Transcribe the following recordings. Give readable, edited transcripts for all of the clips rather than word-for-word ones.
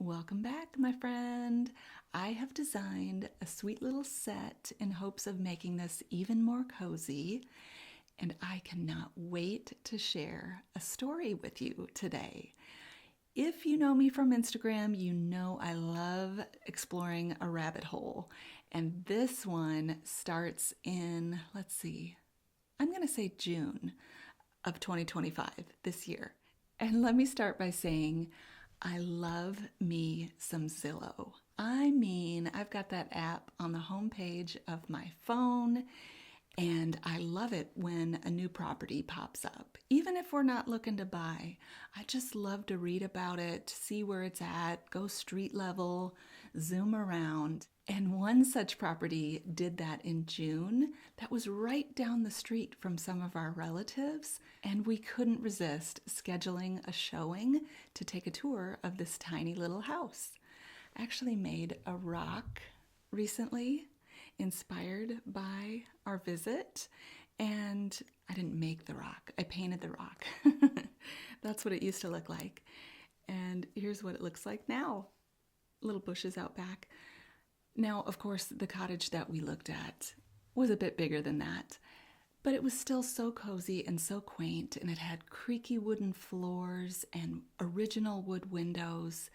Welcome back, my friend. I have designed a sweet little set in hopes of making this even more cozy, and I cannot wait to share a story with you today. If you know me from Instagram, you know I love exploring a rabbit hole, and this one starts in, I'm going to say June of 2025, this year. And let me start by saying, I love me some Zillow. I mean, I've got that app on the homepage of my phone, and I love it when a new property pops up. Even if we're not looking to buy, I just love to read about it, see where it's at, go street level, zoom around. And one such property did that in June. That was right down the street from some of our relatives, and we couldn't resist scheduling a showing to take a tour of this tiny little house. I actually made a rock recently inspired by our visit, and I didn't make the rock, I painted the rock. That's what it used to look like. And here's what it looks like now. Little bushes out back. Now, of course, the cottage that we looked at was a bit bigger than that, but it was still so cozy and so quaint, and it had creaky wooden floors and original wood windows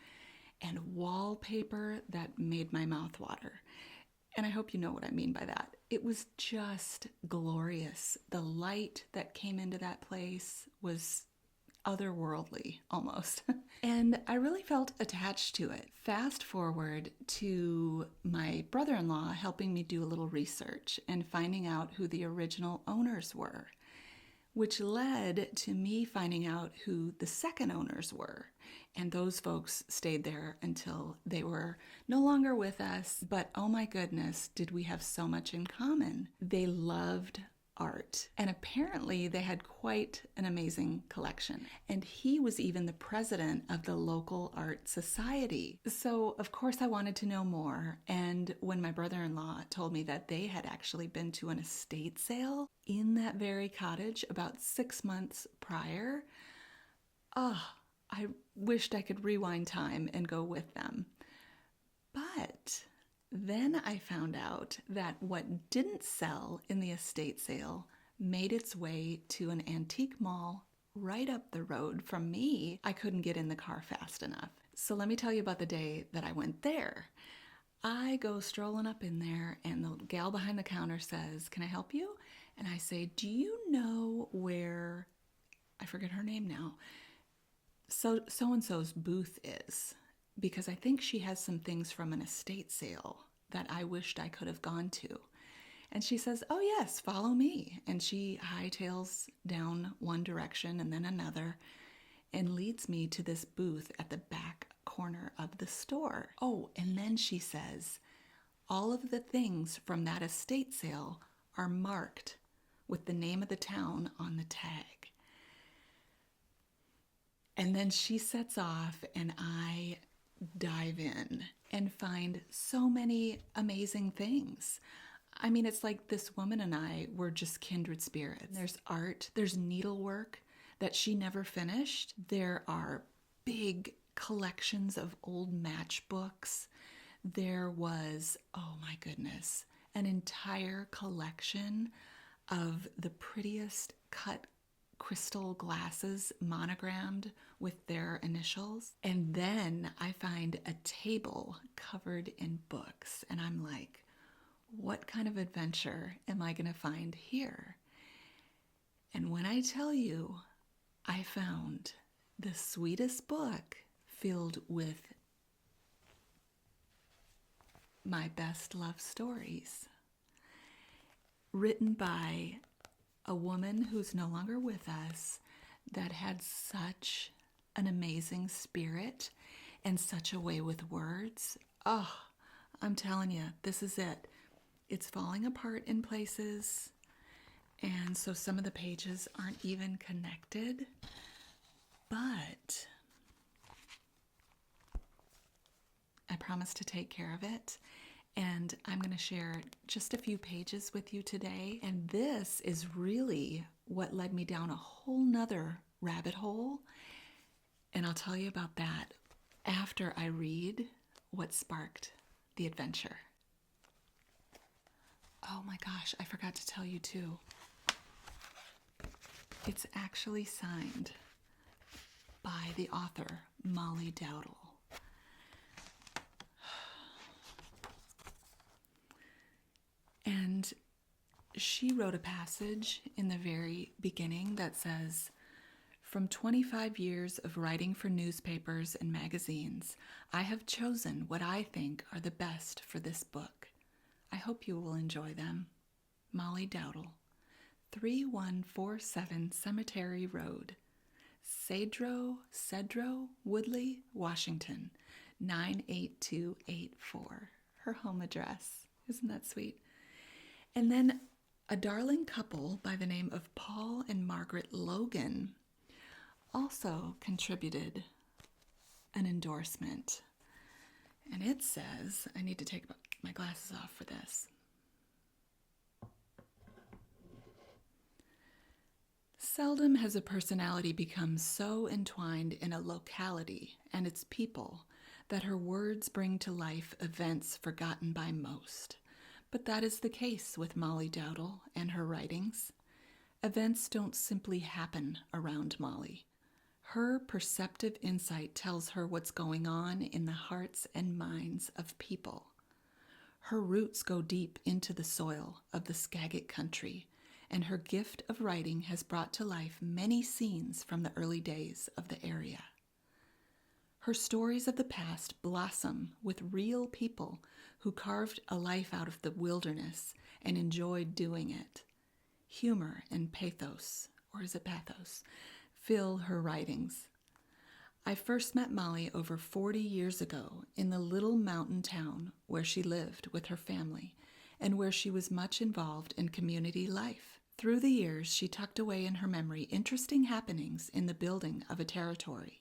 and wallpaper that made my mouth water. And I hope you know what I mean by that. It was just glorious. The light that came into that place was otherworldly almost. And I really felt attached to it. Fast forward to my brother-in-law helping me do a little research and finding out who the original owners were, which led to me finding out who the second owners were. And those folks stayed there until they were no longer with us. But oh my goodness, did we have so much in common. They loved art, and apparently they had quite an amazing collection. And he was even the president of the local art society. So of course I wanted to know more. And when my brother-in-law told me that they had actually been to an estate sale in that very cottage about 6 months prior, I wished I could rewind time and go with them. But then I found out that what didn't sell in the estate sale made its way to an antique mall right up the road from me. I couldn't get in the car fast enough. So let me tell you about the day that I went there. I go strolling up in there, and the gal behind the counter says, "Can I help you?" And I say, "Do you know where," I forget her name now, so-and-so's booth is? Because I think she has some things from an estate sale that I wished I could have gone to. And she says, "Oh yes, follow me." And she hightails down one direction and then another and leads me to this booth at the back corner of the store. Oh, and then she says, all of the things from that estate sale are marked with the name of the town on the tag. And then she sets off, and I dive in and find so many amazing things. I mean, it's like this woman and I were just kindred spirits. There's art, there's needlework that she never finished. There are big collections of old matchbooks. There was, oh my goodness, an entire collection of the prettiest cut crystal glasses monogrammed with their initials. And then I find a table covered in books, and I'm like, what kind of adventure am I going to find here? And when I tell you, I found the sweetest book filled with my best love stories, written by a woman who's no longer with us, that had such an amazing spirit and such a way with words. Oh, I'm telling you, this is it. It's falling apart in places, and so some of the pages aren't even connected, but I promise to take care of it. And I'm going to share just a few pages with you today. And this is really what led me down a whole nother rabbit hole. And I'll tell you about that after I read what sparked the adventure. Oh my gosh, I forgot to tell you too. It's actually signed by the author, Mollie Dowdle. And she wrote a passage in the very beginning that says, "From 25 years of writing for newspapers and magazines, I have chosen what I think are the best for this book. I hope you will enjoy them. Mollie Dowdle, 3147 Cemetery Road, Cedro, Woodley, Washington, 98284. Her home address. Isn't that sweet? And then a darling couple by the name of Paul and Margaret Logan also contributed an endorsement. And it says, I need to take my glasses off for this. Seldom has a personality become so entwined in a locality and its people that her words bring to life events forgotten by most. But that is the case with Mollie Dowdle and her writings. Events don't simply happen around Mollie. Her perceptive insight tells her what's going on in the hearts and minds of people. Her roots go deep into the soil of the Skagit country, and her gift of writing has brought to life many scenes from the early days of the area. Her stories of the past blossom with real people who carved a life out of the wilderness and enjoyed doing it. Humor and pathos, or is it pathos, fill her writings. I first met Mollie over 40 years ago in the little mountain town where she lived with her family and where she was much involved in community life. Through the years, she tucked away in her memory interesting happenings in the building of a territory,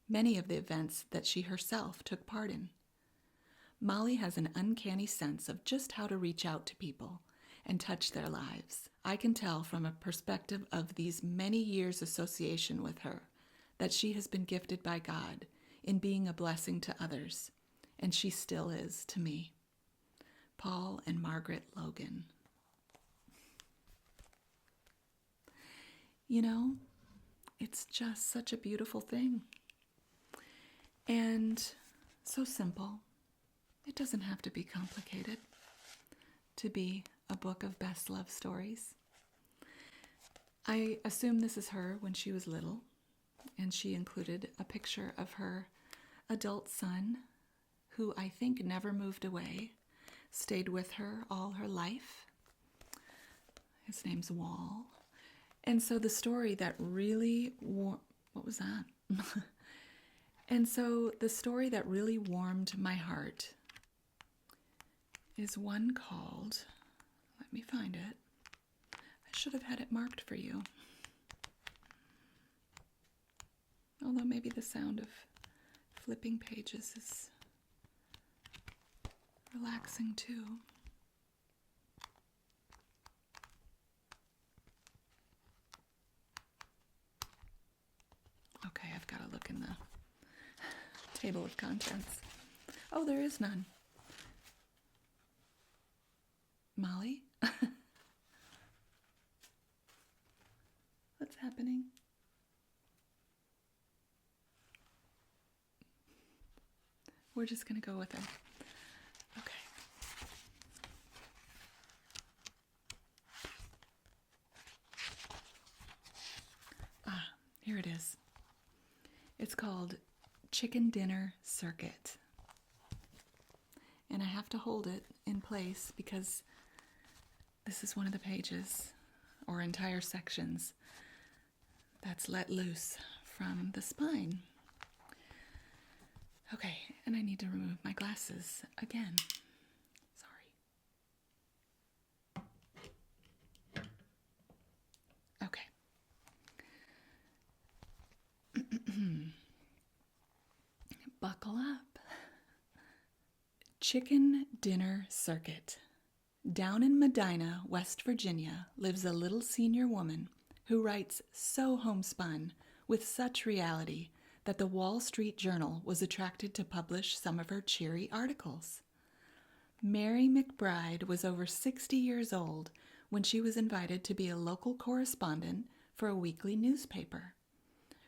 many of the events that she herself took part in. Mollie has an uncanny sense of just how to reach out to people and touch their lives. I can tell from a perspective of these many years' association with her that she has been gifted by God in being a blessing to others, and she still is to me. Paul and Margaret Logan. You know, it's just such a beautiful thing. And so simple. It doesn't have to be complicated to be a book of best love stories. I assume this is her when she was little, and she included a picture of her adult son, who I think never moved away, stayed with her all her life. His name's Wall. And so the story that really what was that? And so the story that really warmed my heart is one called, let me find it. I should have had it marked for you. Although maybe the sound of flipping pages is relaxing too. Okay, I've got to look in the table of contents. Oh, there is none. Mollie? What's happening? We're just going to go with it. Okay. Here it is. It's called Chicken Dinner Circuit. And I have to hold it in place because this is one of the pages or entire sections that's let loose from the spine. Okay, and I need to remove my glasses again. Sorry. Okay. Buckle up. Chicken Dinner Circuit. Down in Medina, West Virginia, lives a little senior woman who writes so homespun with such reality that the Wall Street Journal was attracted to publish some of her cheery articles. Mary McBride was over 60 years old when she was invited to be a local correspondent for a weekly newspaper.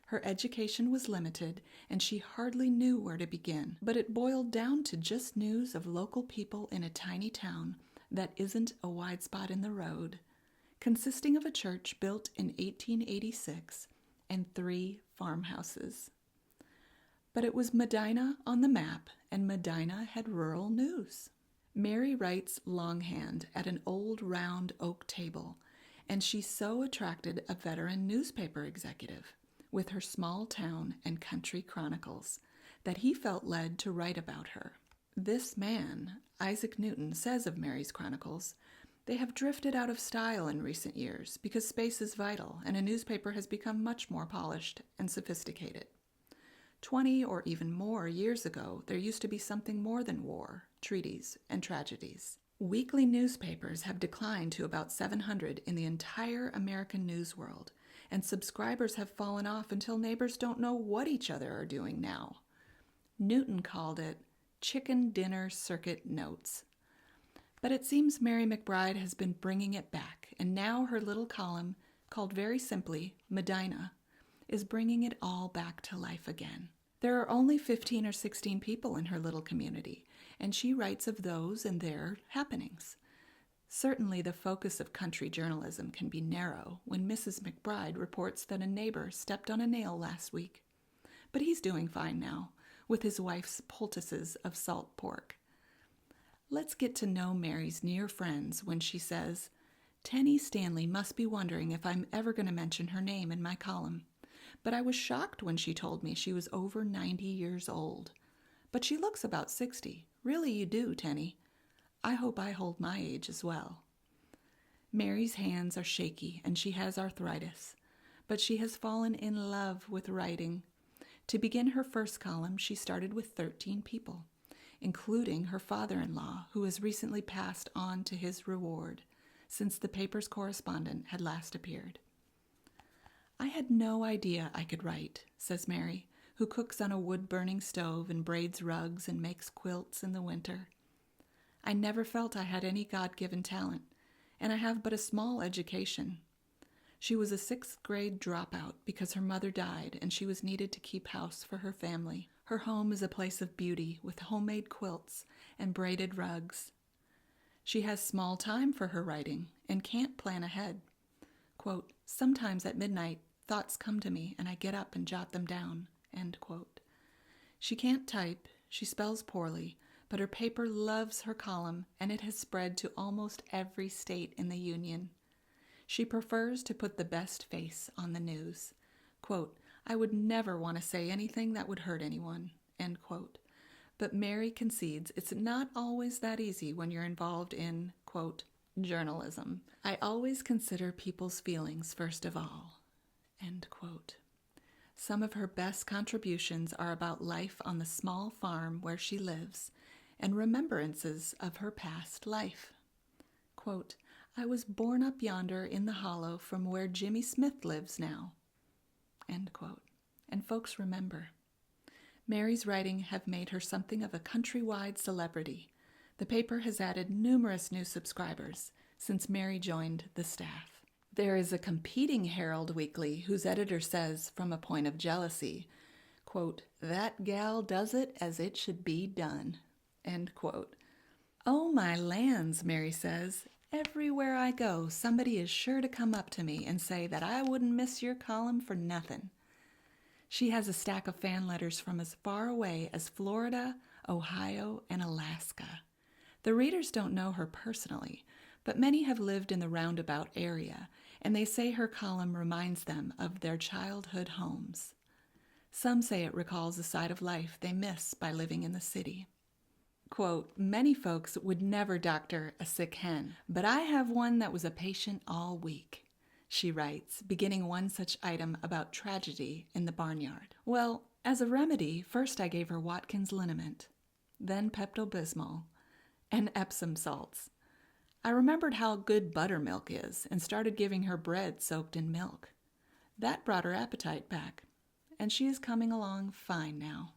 Her education was limited, and she hardly knew where to begin, but it boiled down to just news of local people in a tiny town that isn't a wide spot in the road, consisting of a church built in 1886 and 3 farmhouses. But it was Medina on the map, and Medina had rural news. Mary writes longhand at an old round oak table, and she so attracted a veteran newspaper executive with her small town and country chronicles that he felt led to write about her. This man, Isaac Newton, says of Mary's chronicles, "They have drifted out of style in recent years because space is vital and a newspaper has become much more polished and sophisticated. 20 or even more years ago, there used to be something more than war, treaties, and tragedies. Weekly newspapers have declined to about 700 in the entire American news world, and subscribers have fallen off until neighbors don't know what each other are doing now." Newton called it chicken dinner circuit notes. But it seems Mary McBride has been bringing it back, and now her little column, called very simply Medina, is bringing it all back to life again. There are only 15 or 16 people in her little community, and she writes of those and their happenings. Certainly the focus of country journalism can be narrow when Mrs. McBride reports that a neighbor stepped on a nail last week. But he's doing fine now, with his wife's poultices of salt pork. Let's get to know Mary's near friends when she says, "Tenny Stanley must be wondering if I'm ever going to mention her name in my column. But I was shocked when she told me she was over 90 years old. But she looks about 60. Really you do, Tenny. I hope I hold my age as well." Mary's hands are shaky and she has arthritis, but she has fallen in love with writing. To begin her first column, she started with 13 people, including her father-in-law, who has recently passed on to his reward since the paper's correspondent had last appeared. "I had no idea I could write," says Mary, who cooks on a wood-burning stove and braids rugs and makes quilts in the winter. "I never felt I had any God-given talent, and I have but a small education." She was a 6th grade dropout because her mother died and she was needed to keep house for her family. Her home is a place of beauty with homemade quilts and braided rugs. She has small time for her writing and can't plan ahead. Quote, "Sometimes at midnight, thoughts come to me and I get up and jot them down." End quote. She can't type, she spells poorly, but her paper loves her column and it has spread to almost every state in the Union. She prefers to put the best face on the news. Quote, "I would never want to say anything that would hurt anyone." End quote. But Mary concedes it's not always that easy when you're involved in, quote, "journalism. I always consider people's feelings first of all." End quote. Some of her best contributions are about life on the small farm where she lives and remembrances of her past life. Quote, "I was born up yonder in the hollow from where Jimmy Smith lives now." End quote. And folks remember. Mary's writing have made her something of a countrywide celebrity. The paper has added numerous new subscribers since Mary joined the staff. There is a competing Herald Weekly whose editor says, from a point of jealousy, quote, "That gal does it as it should be done." End quote. "Oh, my lands," Mary says, "everywhere I go, somebody is sure to come up to me and say that I wouldn't miss your column for nothing." She has a stack of fan letters from as far away as Florida, Ohio, and Alaska. The readers don't know her personally, but many have lived in the roundabout area, and they say her column reminds them of their childhood homes. Some say it recalls a side of life they miss by living in the city. Quote, "Many folks would never doctor a sick hen, but I have one that was a patient all week," she writes, beginning one such item about tragedy in the barnyard. "Well, as a remedy, first I gave her Watkins liniment, then Pepto-Bismol, and Epsom salts. I remembered how good buttermilk is and started giving her bread soaked in milk. That brought her appetite back. and she is coming along fine now.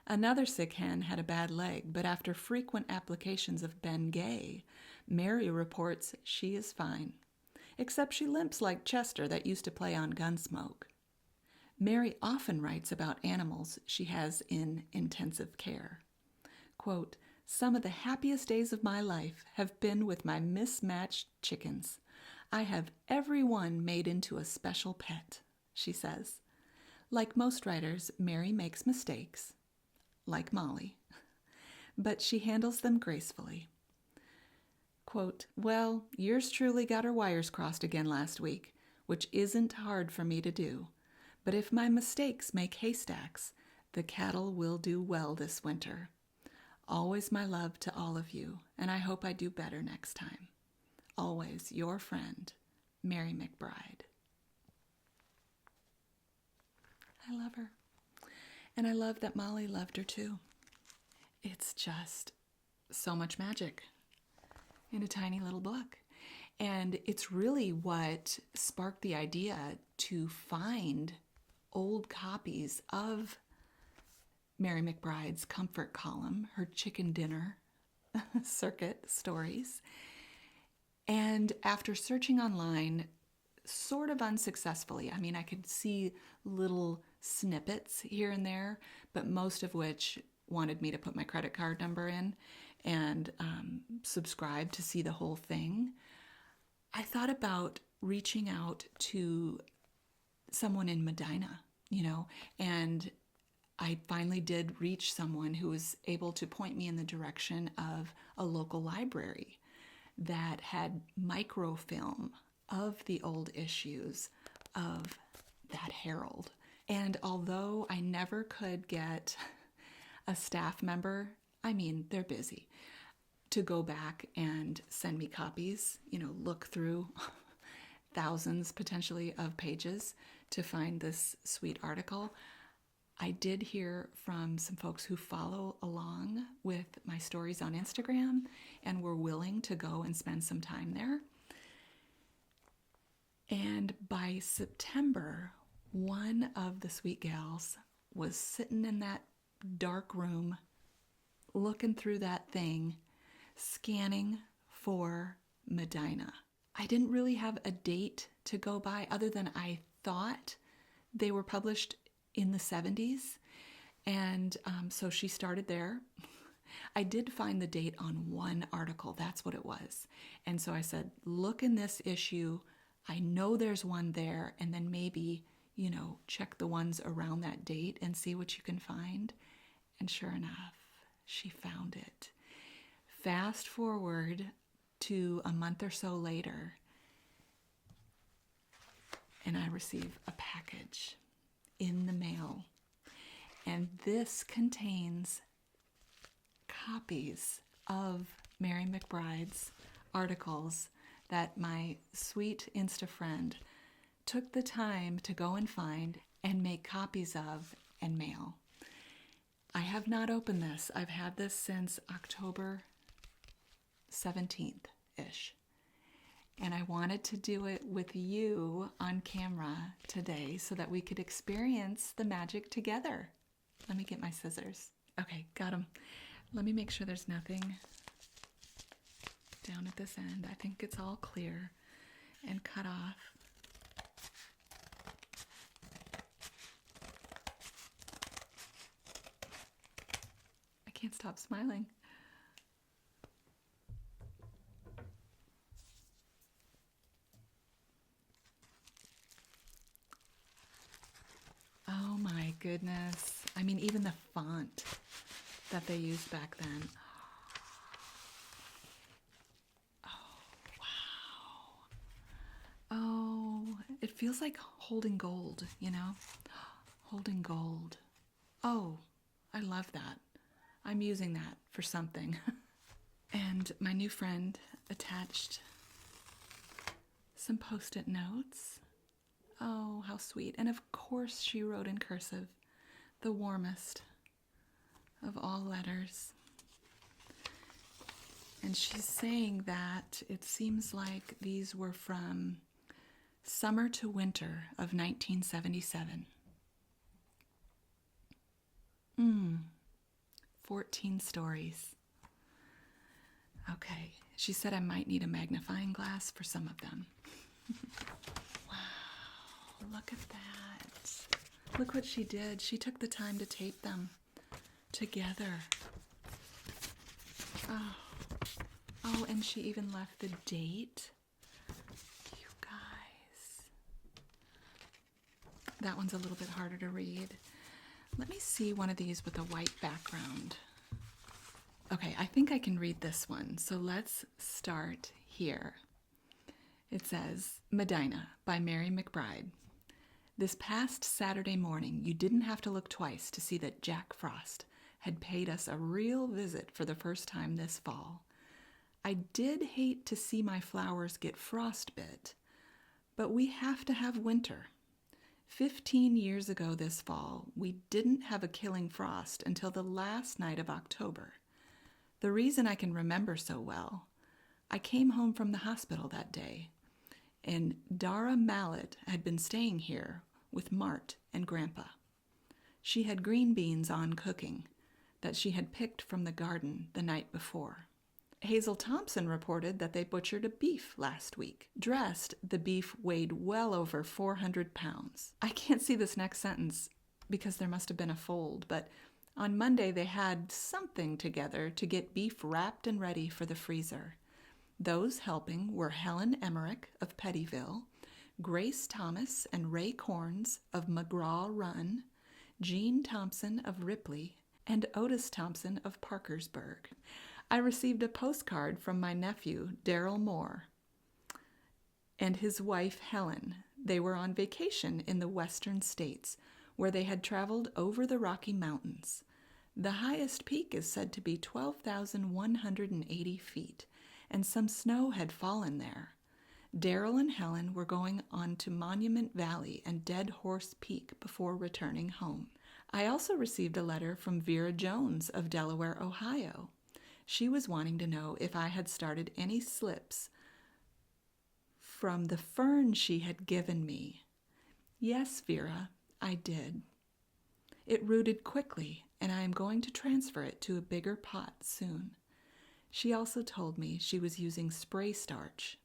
Another sick hen had a bad leg, but after frequent applications of Bengay, Mary reports she is fine, except she limps like Chester that used to play on Gunsmoke. Mary often writes about animals she has in intensive care. Quote, "Some of the happiest days of my life have been with my mismatched chickens. I have every one made into a special pet," she says. Like most writers, Mary makes mistakes, like Mollie, but she handles them gracefully. Quote, "Well, yours truly got her wires crossed again last week, which isn't hard for me to do. But if my mistakes make haystacks, the cattle will do well this winter. Always my love to all of you, and I hope I do better next time. Always your friend, Mary McBride." I love her. And I love that Mollie loved her too. It's just so much magic in a tiny little book. And it's really what sparked the idea to find old copies of Mary McBride's comfort column, her chicken dinner circuit stories. And after searching online, sort of unsuccessfully, I mean, I could see little snippets here and there, but most of which wanted me to put my credit card number in and subscribe to see the whole thing. I thought about reaching out to someone in Medina, and I finally did reach someone who was able to point me in the direction of a local library that had microfilm of the old issues of that Herald. And although I never could get a staff member, I mean, they're busy, to go back and send me copies, look through thousands potentially of pages to find this sweet article, I did hear from some folks who follow along with my stories on Instagram and were willing to go and spend some time there. And by September, one of the sweet gals was sitting in that dark room, looking through that thing, scanning for Medina. I didn't really have a date to go by other than I thought they were published in the 70s. And so she started there. I did find the date on one article. That's what it was. And so I said, look in this issue. I know there's one there. And then maybe, check the ones around that date and see what you can find. And sure enough, she found it. Fast forward to a month or so later, and I receive a package in the mail. And this contains copies of Mary McBride's articles that my sweet Insta friend took the time to go and find and make copies of and mail. I have not opened this. I've had this since October 17th-ish. And I wanted to do it with you on camera today so that we could experience the magic together. Let me get my scissors. Okay, got them. Let me make sure there's nothing down at this end. I think it's all clear and cut off. I can't stop smiling. Oh my goodness. I mean, even the font that they used back then. Oh, wow. Oh, it feels like holding gold, Holding gold. Oh, I love that. I'm using that for something. And my new friend attached some Post-it notes. Oh, how sweet. And of course she wrote in cursive, the warmest of all letters. And she's saying that it seems like these were from summer to winter of 1977. Mm, 14 stories. Okay, she said I might need a magnifying glass for some of them. Wow, look at that. Look what she did. She took the time to tape them together. Oh, and she even left the date. You guys. That one's a little bit harder to read. Let me see one of these with a white background. Okay, I think I can read this one. So let's start here. It says, Medina by Mary McBride. This past Saturday morning, you didn't have to look twice to see that Jack Frost had paid us a real visit for the first time this fall. I did hate to see my flowers get frostbit, but we have to have winter. 15 years ago this fall, we didn't have a killing frost until the last night of October. The reason I can remember so well, I came home from the hospital that day, and Dara Mallet had been staying here with Mart and Grandpa. She had green beans on cooking that she had picked from the garden the night before. Hazel Thompson reported that they butchered a beef last week. Dressed, the beef weighed well over 400 pounds. I can't see this next sentence because there must have been a fold, but on Monday they had something together to get beef wrapped and ready for the freezer. Those helping were Helen Emmerich of Pettyville, Grace Thomas and Ray Corns of McGraw Run, Jean Thompson of Ripley, and Otis Thompson of Parkersburg. I received a postcard from my nephew, Darrell Moore, and his wife, Helen. They were on vacation in the western states, where they had traveled over the Rocky Mountains. The highest peak is said to be 12,180 feet, and some snow had fallen there. Darrell and Helen were going on to Monument Valley and Dead Horse Peak before returning home. I also received a letter from Vera Jones of Delaware, Ohio. She was wanting to know if I had started any slips from the fern she had given me. Yes, Vera, I did. It rooted quickly, and I am going to transfer it to a bigger pot soon. She also told me she was using spray starch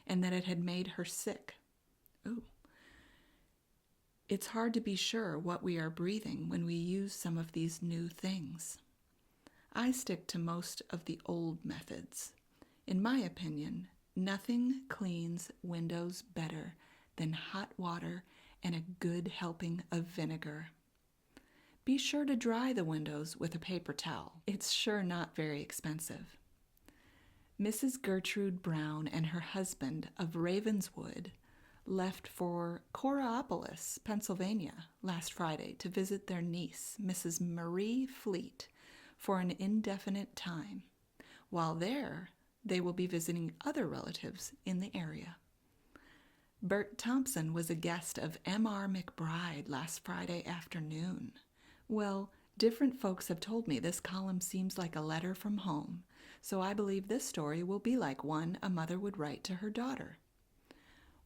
and that it had made her sick. Ooh. It's hard to be sure what we are breathing when we use some of these new things. I stick to most of the old methods. In my opinion, nothing cleans windows better than hot water and a good helping of vinegar. Be sure to dry the windows with a paper towel. It's sure not very expensive. Mrs. Gertrude Brown and her husband of Ravenswood left for Coraopolis, Pennsylvania, last Friday to visit their niece, Mrs. Marie Fleet, for an indefinite time. While there, they will be visiting other relatives in the area. Bert Thompson was a guest of M.R. McBride last Friday afternoon. Well, different folks have told me this column seems like a letter from home, so I believe this story will be like one a mother would write to her daughter.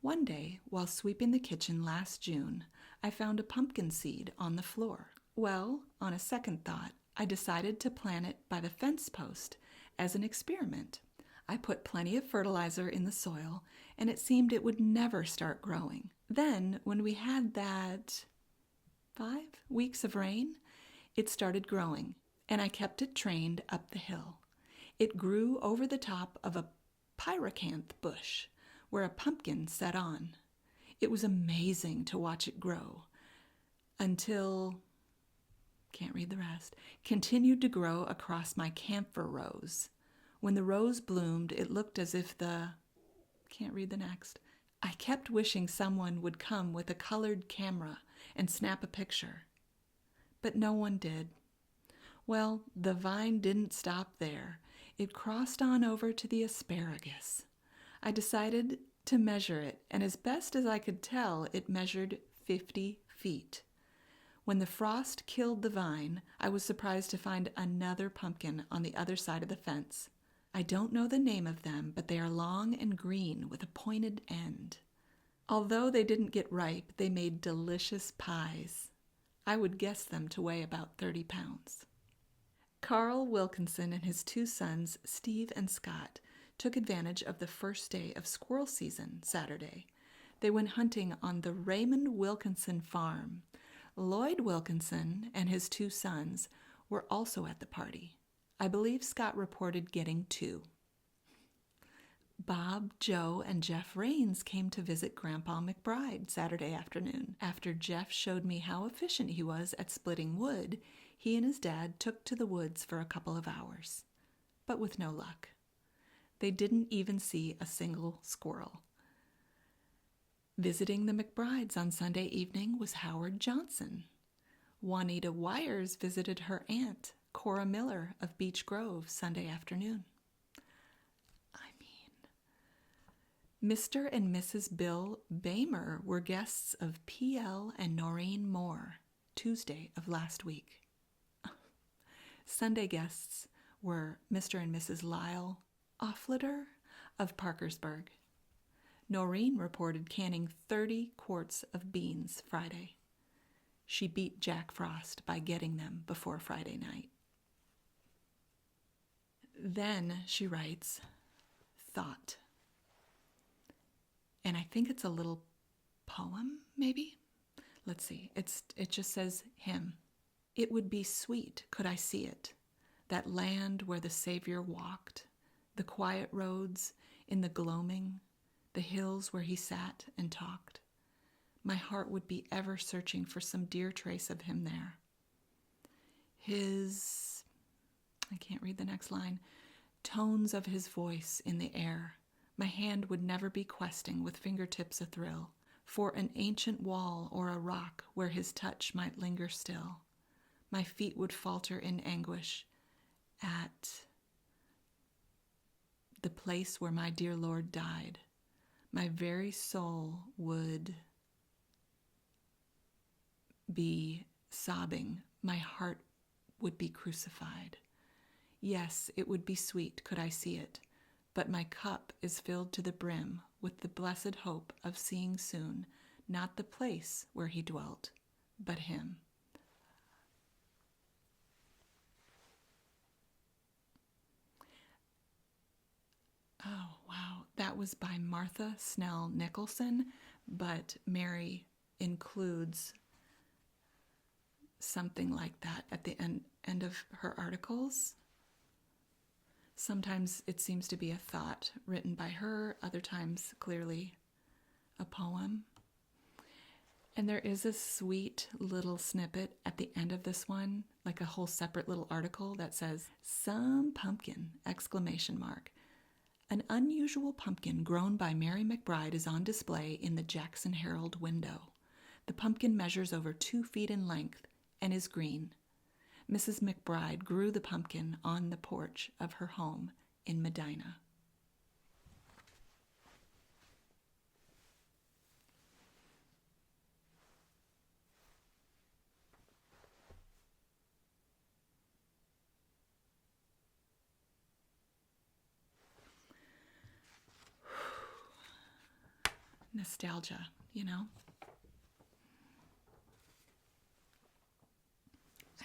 One day, while sweeping the kitchen last June, I found a pumpkin seed on the floor. Well, on a second thought, I decided to plant it by the fence post as an experiment. I put plenty of fertilizer in the soil, and it seemed it would never start growing. Then, when we had that 5 weeks of rain, it started growing, and I kept it trained up the hill. It grew over the top of a pyrocanth bush, where a pumpkin set on. It was amazing to watch it grow, until, can't read the rest, continued to grow across my camphor rose. When the rose bloomed, it looked as if can't read the next. I kept wishing someone would come with a colored camera and snap a picture, but no one did. Well, the vine didn't stop there. It crossed on over to the asparagus. I decided to measure it, and as best as I could tell, it measured 50 feet. When the frost killed the vine, I was surprised to find another pumpkin on the other side of the fence. I don't know the name of them, but they are long and green with a pointed end. Although they didn't get ripe, they made delicious pies. I would guess them to weigh about 30 pounds. Carl Wilkinson and his two sons, Steve and Scott, took advantage of the first day of squirrel season, Saturday. They went hunting on the Raymond Wilkinson farm. Lloyd Wilkinson and his two sons were also at the party. I believe Scott reported getting 2. Bob, Joe, and Jeff Raines came to visit Grandpa McBride Saturday afternoon. After Jeff showed me how efficient he was at splitting wood, he and his dad took to the woods for a couple of hours, but with no luck. They didn't even see a single squirrel. Visiting the McBrides on Sunday evening was Howard Johnson. Juanita Wires visited her aunt, Cora Miller of Beech Grove, Sunday afternoon. Mr. and Mrs. Bill Bamer were guests of P.L. and Noreen Moore, Tuesday of last week. Sunday guests were Mr. and Mrs. Lyle Offliter of Parkersburg. Noreen reported canning 30 quarts of beans Friday. She beat Jack Frost by getting them before Friday night. Then she writes, thought. And I think it's a little poem, maybe? Let's see. It just says hymn. It would be sweet, could I see it, that land where the Savior walked, the quiet roads in the gloaming, the hills where he sat and talked. My heart would be ever searching for some dear trace of him there. I can't read the next line, tones of his voice in the air. My hand would never be questing with fingertips athrill for an ancient wall or a rock where his touch might linger still. My feet would falter in anguish at the place where my dear Lord died. My very soul would be sobbing. My heart would be crucified. Yes, it would be sweet, could I see it. But my cup is filled to the brim with the blessed hope of seeing soon, not the place where he dwelt, but him. Oh, wow. That was by Martha Snell Nicholson, but Mary includes something like that at the end of her articles. Sometimes it seems to be a thought written by her, other times clearly a poem. And there is a sweet little snippet at the end of this one, like a whole separate little article that says, "Some pumpkin!" exclamation mark. An unusual pumpkin grown by Mary McBride is on display in the Jackson Herald window. The pumpkin measures over 2 feet in length and is green. Mrs. McBride grew the pumpkin on the porch of her home in Medina. Nostalgia, you know?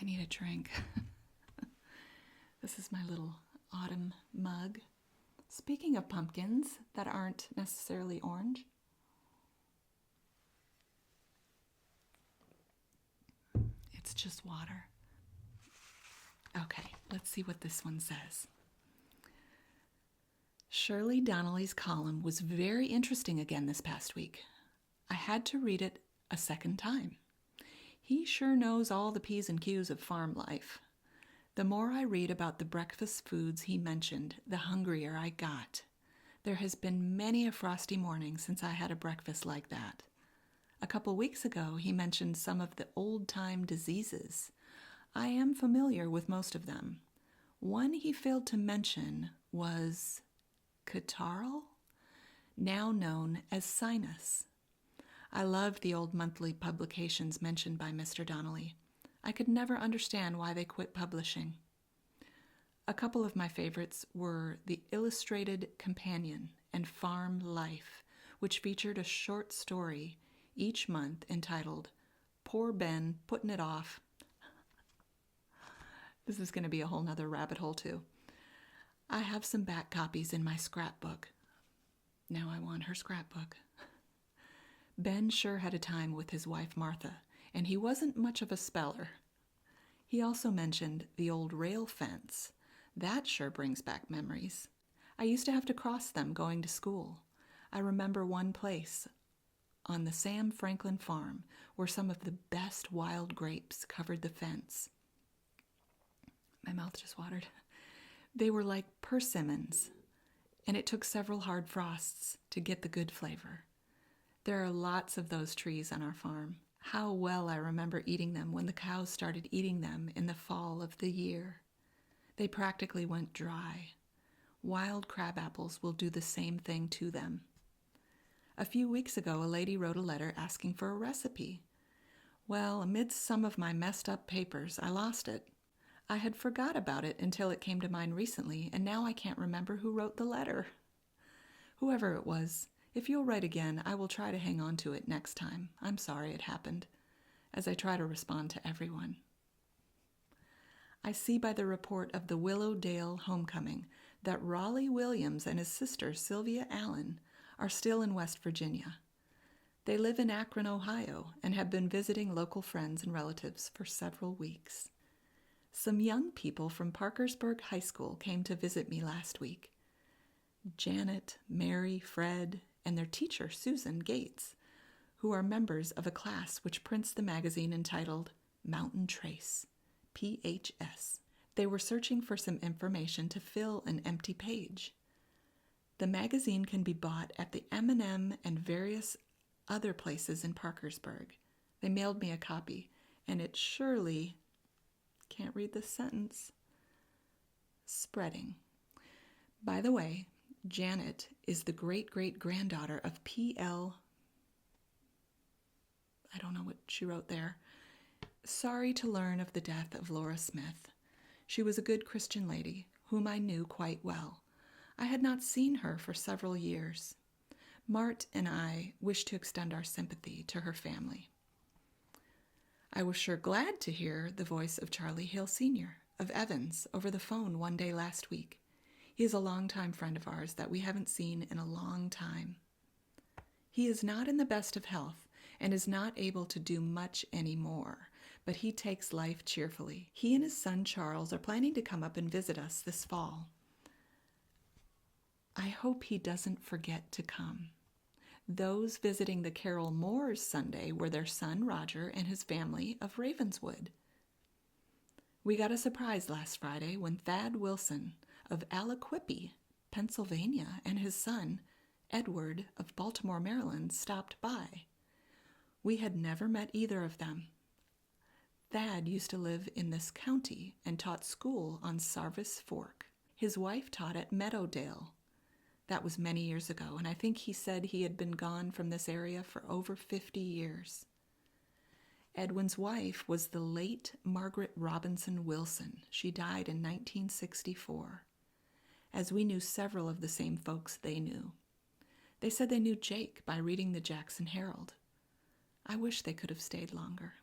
I need a drink. This is my little autumn mug. Speaking of pumpkins that aren't necessarily orange, it's just water. Okay, let's see what this one says. Shirley Donnelly's column was very interesting again this past week. I had to read it a second time. He sure knows all the P's and Q's of farm life. The more I read about the breakfast foods he mentioned, the hungrier I got. There has been many a frosty morning since I had a breakfast like that. A couple weeks ago, he mentioned some of the old-time diseases. I am familiar with most of them. One he failed to mention was catarrh, now known as sinus. I loved the old monthly publications mentioned by Mr. Donnelly. I could never understand why they quit publishing. A couple of my favorites were the Illustrated Companion and Farm Life, which featured a short story each month entitled Poor Ben, putting it off. This is going to be a whole nother rabbit hole too. I have some back copies in my scrapbook. Now I want her scrapbook. Ben sure had a time with his wife Martha, and he wasn't much of a speller. He also mentioned the old rail fence. That sure brings back memories. I used to have to cross them going to school. I remember one place on the Sam Franklin farm where some of the best wild grapes covered the fence. My mouth just watered. They were like persimmons, and it took several hard frosts to get the good flavor. There are lots of those trees on our farm. How well I remember eating them when the cows started eating them in the fall of the year. They practically went dry. Wild crabapples will do the same thing to them. A few weeks ago, a lady wrote a letter asking for a recipe. Well, amidst some of my messed up papers, I lost it. I had forgot about it until it came to mind recently, and now I can't remember who wrote the letter. Whoever it was, if you'll write again, I will try to hang on to it next time. I'm sorry it happened, as I try to respond to everyone. I see by the report of the Willowdale homecoming that Raleigh Williams and his sister Sylvia Allen are still in West Virginia. They live in Akron, Ohio, and have been visiting local friends and relatives for several weeks. Some young people from Parkersburg High School came to visit me last week. Janet, Mary, Fred, and their teacher, Susan Gates, who are members of a class which prints the magazine entitled Mountain Trace, PHS. They were searching for some information to fill an empty page. The magazine can be bought at the M&M and various other places in Parkersburg. They mailed me a copy, and it surely, can't read this sentence, spreading. By the way, Janet is the great-great-granddaughter of P.L. I don't know what she wrote there. Sorry to learn of the death of Laura Smith. She was a good Christian lady, whom I knew quite well. I had not seen her for several years. Mart and I wish to extend our sympathy to her family. I was sure glad to hear the voice of Charlie Hill Sr. of Evans over the phone one day last week. He is a longtime friend of ours that we haven't seen in a long time. He is not in the best of health and is not able to do much anymore, but he takes life cheerfully. He and his son Charles are planning to come up and visit us this fall. I hope he doesn't forget to come. Those visiting the Carol Moores Sunday were their son Roger and his family of Ravenswood. We got a surprise last Friday when Thad Wilson of Aliquippi, Pennsylvania, and his son Edward of Baltimore, Maryland, stopped by. We had never met either of them. Thad used to live in this county and taught school on Sarvis Fork. His wife taught at Meadowdale. That was many years ago, and I think he said he had been gone from this area for over 50 years. Edwin's wife was the late Margaret Robinson Wilson. She died in 1964. As we knew several of the same folks they knew. They said they knew Jake by reading the Jackson Herald. I wish they could have stayed longer.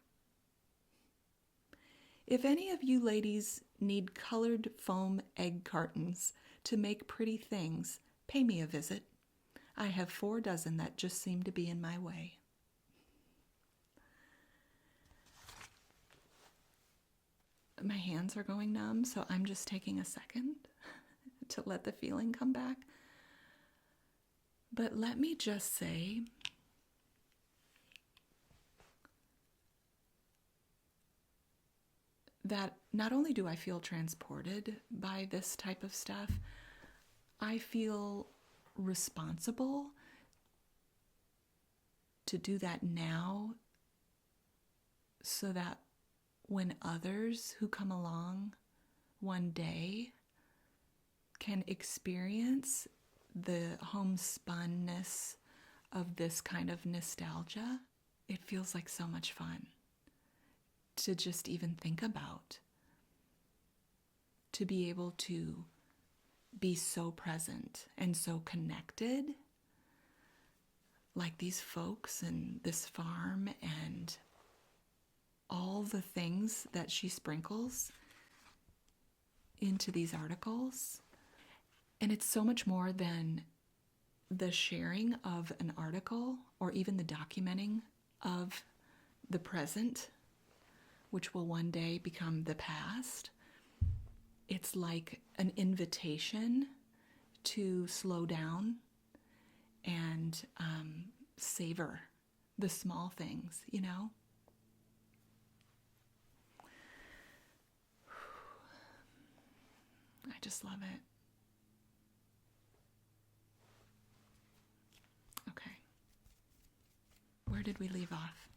If any of you ladies need colored foam egg cartons to make pretty things, pay me a visit. I have 4 dozen that just seem to be in my way. My hands are going numb, so I'm just taking a second to let the feeling come back. But let me just say, that not only do I feel transported by this type of stuff, I feel responsible to do that now so that when others who come along one day can experience the homespunness of this kind of nostalgia, it feels like so much fun to just even think about, to be able to be so present and so connected, like these folks and this farm, and all the things that she sprinkles into these articles. And it's so much more than the sharing of an article or even the documenting of the present, which will one day become the past. It's like an invitation to slow down and savor the small things, you know? I just love it. Okay. Where did we leave off?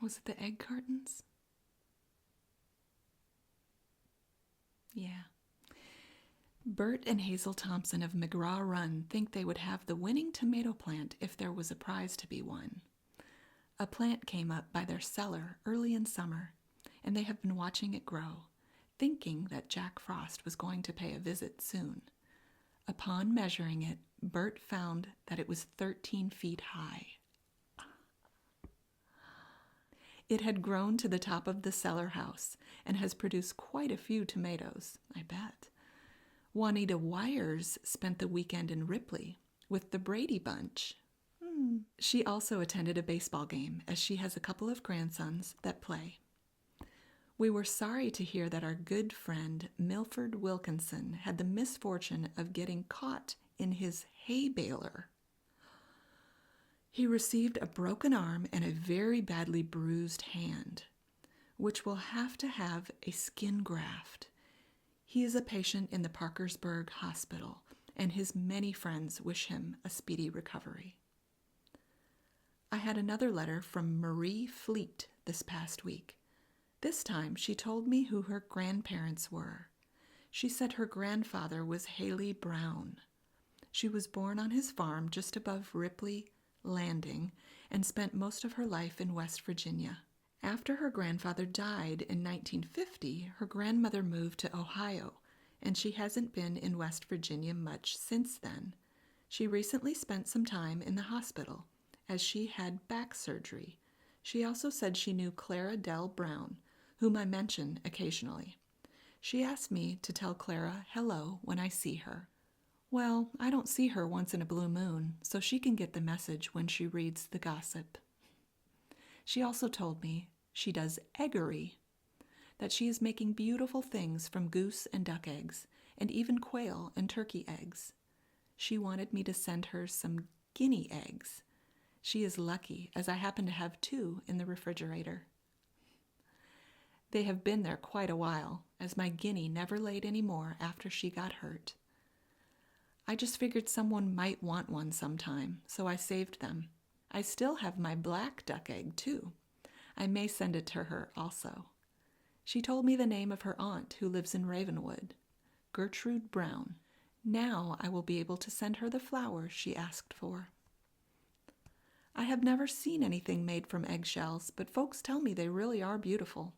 Was it the egg cartons? Yeah. Bert and Hazel Thompson of McGraw Run think they would have the winning tomato plant if there was a prize to be won. A plant came up by their cellar early in summer, and they have been watching it grow, thinking that Jack Frost was going to pay a visit soon. Upon measuring it, Bert found that it was 13 feet high. It had grown to the top of the cellar house and has produced quite a few tomatoes, I bet. Juanita Wires spent the weekend in Ripley with the Brady Bunch. She also attended a baseball game, as she has a couple of grandsons that play. We were sorry to hear that our good friend Milford Wilkinson had the misfortune of getting caught in his hay baler. He received a broken arm and a very badly bruised hand, which will have to have a skin graft. He is a patient in the Parkersburg Hospital, and his many friends wish him a speedy recovery. I had another letter from Marie Fleet this past week. This time she told me who her grandparents were. She said her grandfather was Haley Brown. She was born on his farm just above Ripley Landing and spent most of her life in West Virginia. After her grandfather died in 1950, her grandmother moved to Ohio, and she hasn't been in West Virginia much since then. She recently spent some time in the hospital, as she had back surgery. She also said she knew Clara Dell Brown, whom I mention occasionally. She asked me to tell Clara hello when I see her. Well, I don't see her once in a blue moon, so she can get the message when she reads the gossip. She also told me she does eggery, that she is making beautiful things from goose and duck eggs, and even quail and turkey eggs. She wanted me to send her some guinea eggs. She is lucky, as I happen to have 2 in the refrigerator. They have been there quite a while, as my guinea never laid any more after she got hurt. I just figured someone might want one sometime, so I saved them. I still have my black duck egg, too. I may send it to her also. She told me the name of her aunt who lives in Ravenwood, Gertrude Brown. Now I will be able to send her the flowers she asked for. I have never seen anything made from eggshells, but folks tell me they really are beautiful.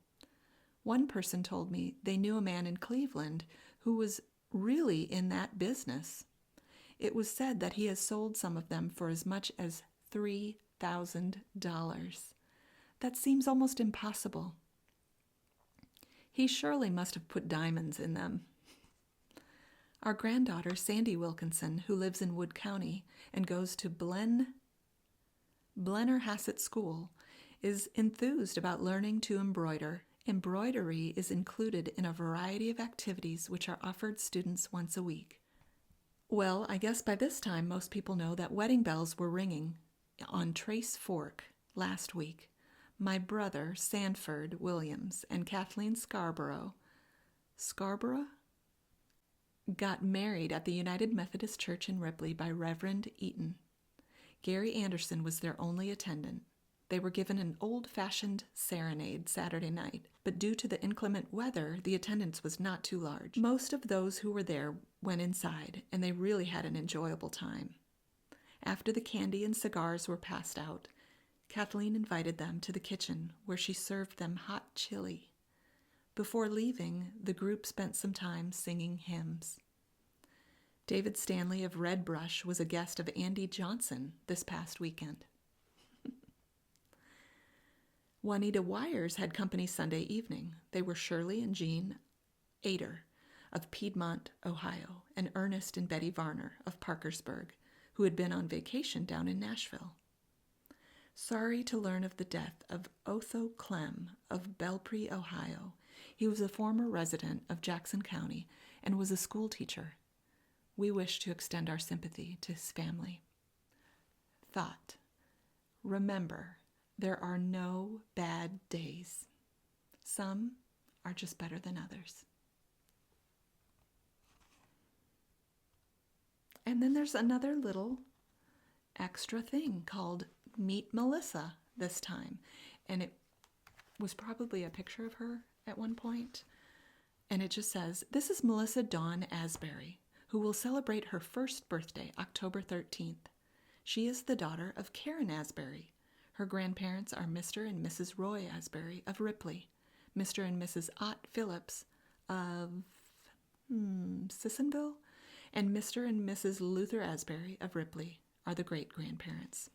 One person told me they knew a man in Cleveland who was really in that business. It was said that he has sold some of them for as much as $3,000. That seems almost impossible. He surely must have put diamonds in them. Our granddaughter, Sandy Wilkinson, who lives in Wood County and goes to Blennerhassett School, is enthused about learning to embroider. Embroidery is included in a variety of activities which are offered students once a week. Well, I guess by this time most people know that wedding bells were ringing on Trace Fork last week. My brother, Sanford Williams, and Kathleen Scarborough got married at the United Methodist Church in Ripley by Reverend Eaton. Gary Anderson was their only attendant. They were given an old-fashioned serenade Saturday night, but due to the inclement weather, the attendance was not too large. Most of those who were there went inside, and they really had an enjoyable time. After the candy and cigars were passed out, Kathleen invited them to the kitchen, where she served them hot chili. Before leaving, the group spent some time singing hymns. David Stanley of Red Brush was a guest of Andy Johnson this past weekend. Juanita Wires had company Sunday evening. They were Shirley and Jean Ader of Piedmont, Ohio, and Ernest and Betty Varner of Parkersburg, who had been on vacation down in Nashville. Sorry to learn of the death of Otho Clem of Belpre, Ohio. He was a former resident of Jackson County and was a school teacher. We wish to extend our sympathy to his family. Thought. Remember, there are no bad days. Some are just better than others. And then there's another little extra thing called Meet Melissa this time. And it was probably a picture of her at one point. And it just says, "This is Melissa Dawn Asbury, who will celebrate her first birthday, October 13th. She is the daughter of Karen Asbury. Her grandparents are Mr. and Mrs. Roy Asbury of Ripley, Mr. and Mrs. Ott Phillips of Sissonville, and Mr. and Mrs. Luther Asbury of Ripley are the great-grandparents."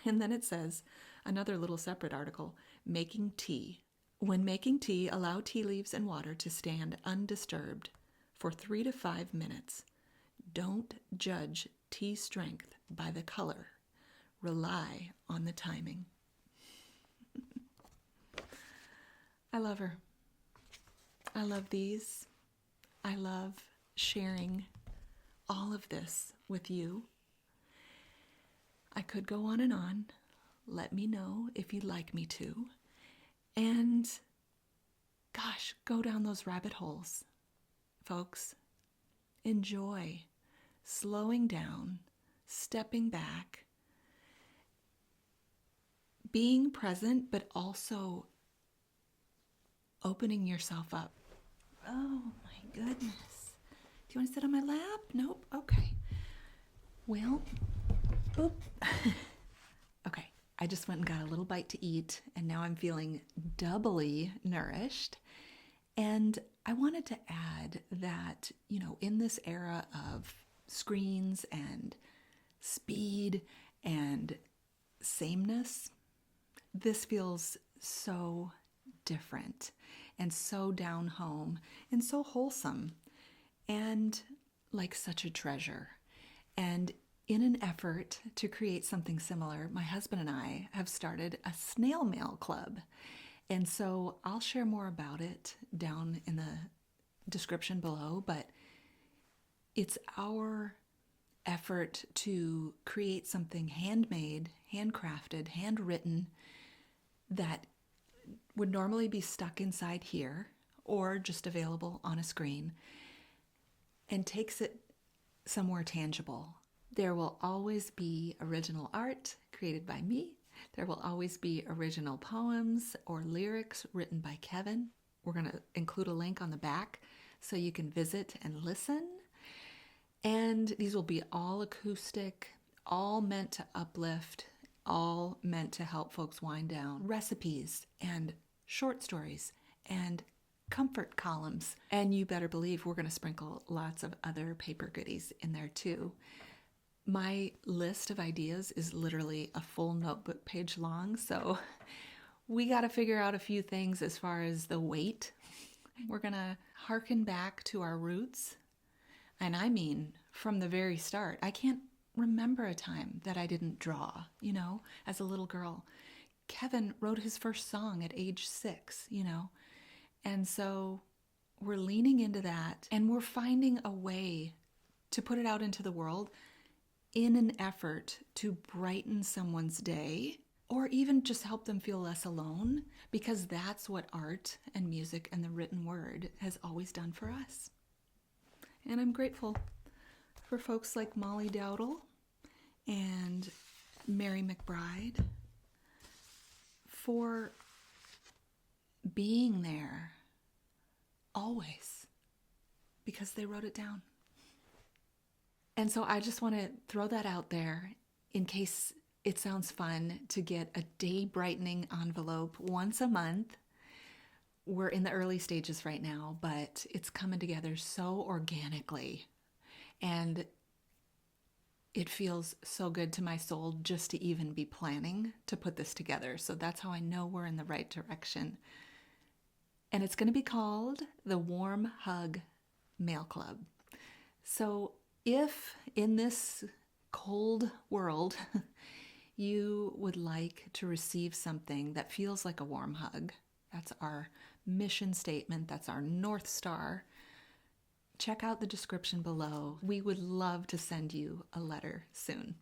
And then it says, another little separate article, making tea. When making tea, allow tea leaves and water to stand undisturbed for 3 to 5 minutes. Don't judge tea strength by the color. Rely on the timing. I love her. I love these. I love sharing all of this with you. I could go on and on. Let me know if you'd like me to. And gosh, go down those rabbit holes, folks. Enjoy slowing down, stepping back, being present, but also opening yourself up. Oh my goodness. Do you want to sit on my lap? Nope. Okay. Well, boop. Okay. I just went and got a little bite to eat, and now I'm feeling doubly nourished. And I wanted to add that, in this era of screens and speed and sameness, this feels so different and so down home and so wholesome and like such a treasure. And in an effort to create something similar, my husband and I have started a snail mail club. And so I'll share more about it down in the description below, but it's our effort to create something handmade, handcrafted, handwritten that would normally be stuck inside here or just available on a screen and takes it somewhere tangible. There will always be original art created by me. There will always be original poems or lyrics written by Kevin. We're going to include a link on the back so you can visit and listen. And these will be all acoustic, all meant to uplift, all meant to help folks wind down. Recipes and short stories and comfort columns. And you better believe we're going to sprinkle lots of other paper goodies in there too. My list of ideas is literally a full notebook page long, so we got to figure out a few things as far as the weight. We're going to hearken back to our roots, and I mean from the very start. I can't remember a time that I didn't draw, as a little girl. Kevin wrote his first song at age 6, and so we're leaning into that, and we're finding a way to put it out into the world in an effort to brighten someone's day or even just help them feel less alone, because that's what art and music and the written word has always done for us. And I'm grateful for folks like Mollie Dowdle and Mary McBride for being there always, because they wrote it down. And so I just want to throw that out there in case it sounds fun to get a day brightening envelope once a month We're in the early stages right now, but it's coming together so organically. And it feels so good to my soul just to even be planning to put this together. So that's how I know we're in the right direction. And it's going to be called the Warm Hug Mail Club. So if in this cold world you would like to receive something that feels like a warm hug, that's our mission statement, that's our North Star, check out the description below. We would love to send you a letter soon.